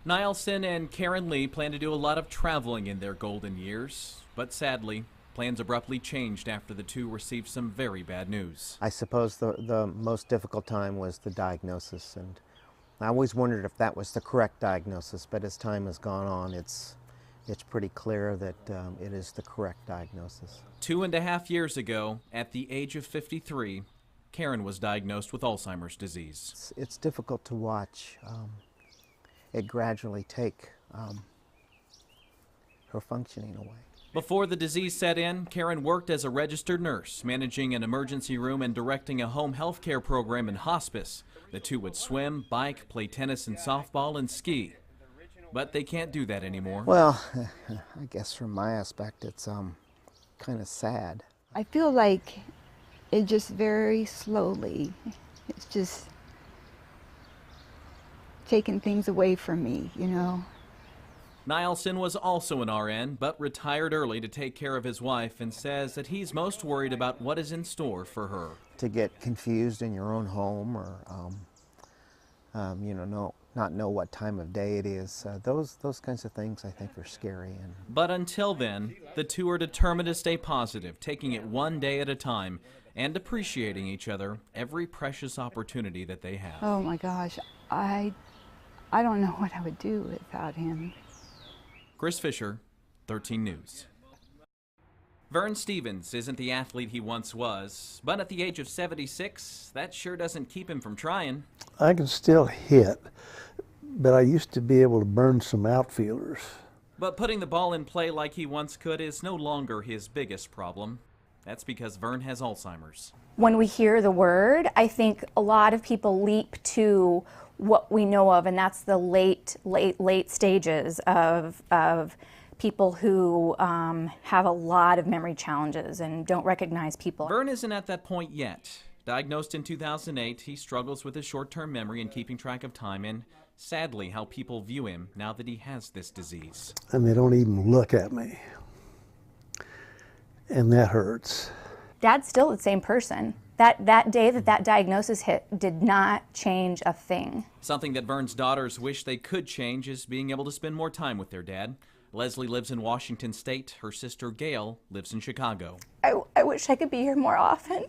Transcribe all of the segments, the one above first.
Nielsen and Karen Lee plan to do a lot of traveling in their golden years, but sadly, plans abruptly changed after the two received some very bad news. I suppose the most difficult time was the diagnosis, and I always wondered if that was the correct diagnosis, but as time has gone on, it's pretty clear that it is the correct diagnosis. 2.5 years ago, at the age of 53, Karen was diagnosed with Alzheimer's disease. It's difficult to watch it gradually take her functioning away. Before the disease set in, Karen worked as a registered nurse, managing an emergency room and directing a home health care program in hospice. The two would swim, bike, play tennis and softball, and ski. But they can't do that anymore. Well, I guess from my aspect, it's kind of sad. I feel like it just very slowly, it's just taking things away from me, you know. Nielsen was also an RN, but retired early to take care of his wife and says that he's most worried about what is in store for her. To get confused in your own home or, not know what time of day it is, those kinds of things I think are scary. But until then, the two are determined to stay positive, taking it one day at a time and appreciating each other every precious opportunity that they have. Oh my gosh, I don't know what I would do without him. Chris Fisher, 13 News. Vern Stevens isn't the athlete he once was, but at the age of 76, that sure doesn't keep him from trying. I can still hit, but I used to be able to burn some outfielders. But putting the ball in play like he once could is no longer his biggest problem. That's because Vern has Alzheimer's. When we hear the word, I think a lot of people leap to what we know of, and that's the late stages of people who have a lot of memory challenges and don't recognize people. Vern isn't at that point yet. Diagnosed in 2008, he struggles with his short-term memory and keeping track of time, and sadly how people view him now that he has this disease. And they don't even look at me. And that hurts. Dad's still the same person. That day that diagnosis hit did not change a thing. Something that Vern's daughters wish they could change is being able to spend more time with their dad. Leslie lives in Washington State. Her sister Gail lives in Chicago. I wish I could be here more often.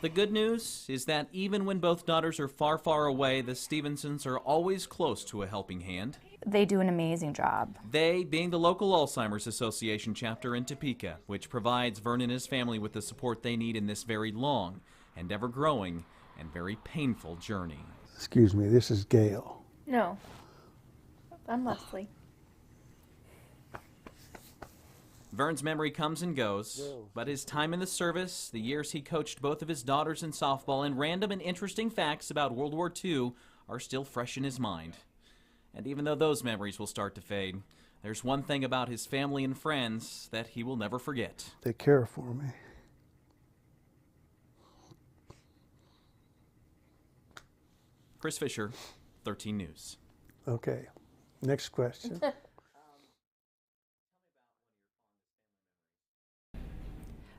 The good news is that even when both daughters are far, far away, the Stevensons are always close to a helping hand. They do an amazing job. They being the local Alzheimer's Association chapter in Topeka, which provides Vern and his family with the support they need in this very long and ever-growing and very painful journey. Excuse me, this is Gail. No, I'm Leslie. Vern's memory comes and goes, but his time in the service, the years he coached both of his daughters in softball, and random and interesting facts about World War II are still fresh in his mind. And even though those memories will start to fade, there's one thing about his family and friends that he will never forget. They care for me. Chris Fisher, 13 News. Okay, next question.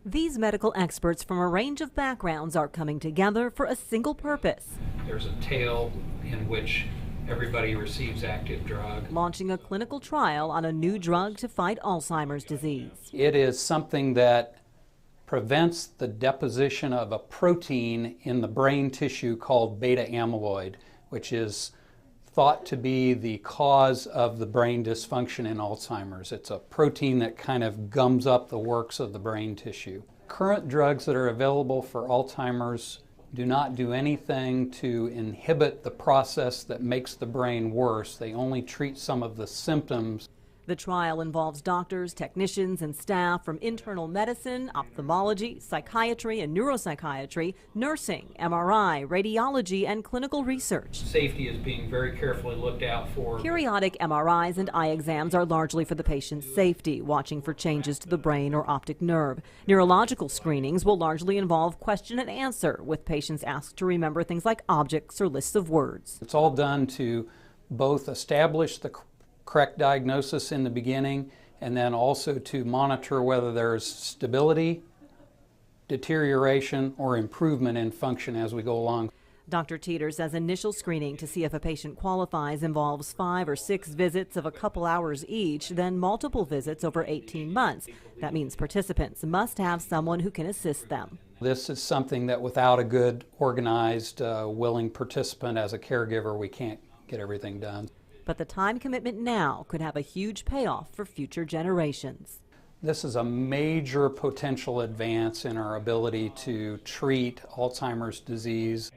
These medical experts from a range of backgrounds are coming together for a single purpose. There's a tail in which everybody receives active drug. Launching a clinical trial on a new drug to fight Alzheimer's disease. It is something that prevents the deposition of a protein in the brain tissue called beta amyloid, which is thought to be the cause of the brain dysfunction in Alzheimer's. It's a protein that kind of gums up the works of the brain tissue. Current drugs that are available for Alzheimer's do not do anything to inhibit the process that makes the brain worse. They only treat some of the symptoms. The trial involves doctors, technicians, and staff from internal medicine, ophthalmology, psychiatry and neuropsychiatry, nursing, MRI, radiology, and clinical research. Safety is being very carefully looked out for. Periodic MRIs and eye exams are largely for the patient's safety, watching for changes to the brain or optic nerve. Neurological screenings will largely involve question and answer, with patients asked to remember things like objects or lists of words. It's all done to both establish the correct diagnosis in the beginning and then also to monitor whether there's stability deterioration or improvement in function as we go along. Dr. Teeter says initial screening to see if a patient qualifies involves 5 or 6 visits of a couple hours each, then multiple visits over 18 months. That means participants must have someone who can assist them. This is something that without a good, organized, willing participant as a caregiver, we can't get everything done. But the time commitment now could have a huge payoff for future generations. This is a major potential advance in our ability to treat Alzheimer's disease.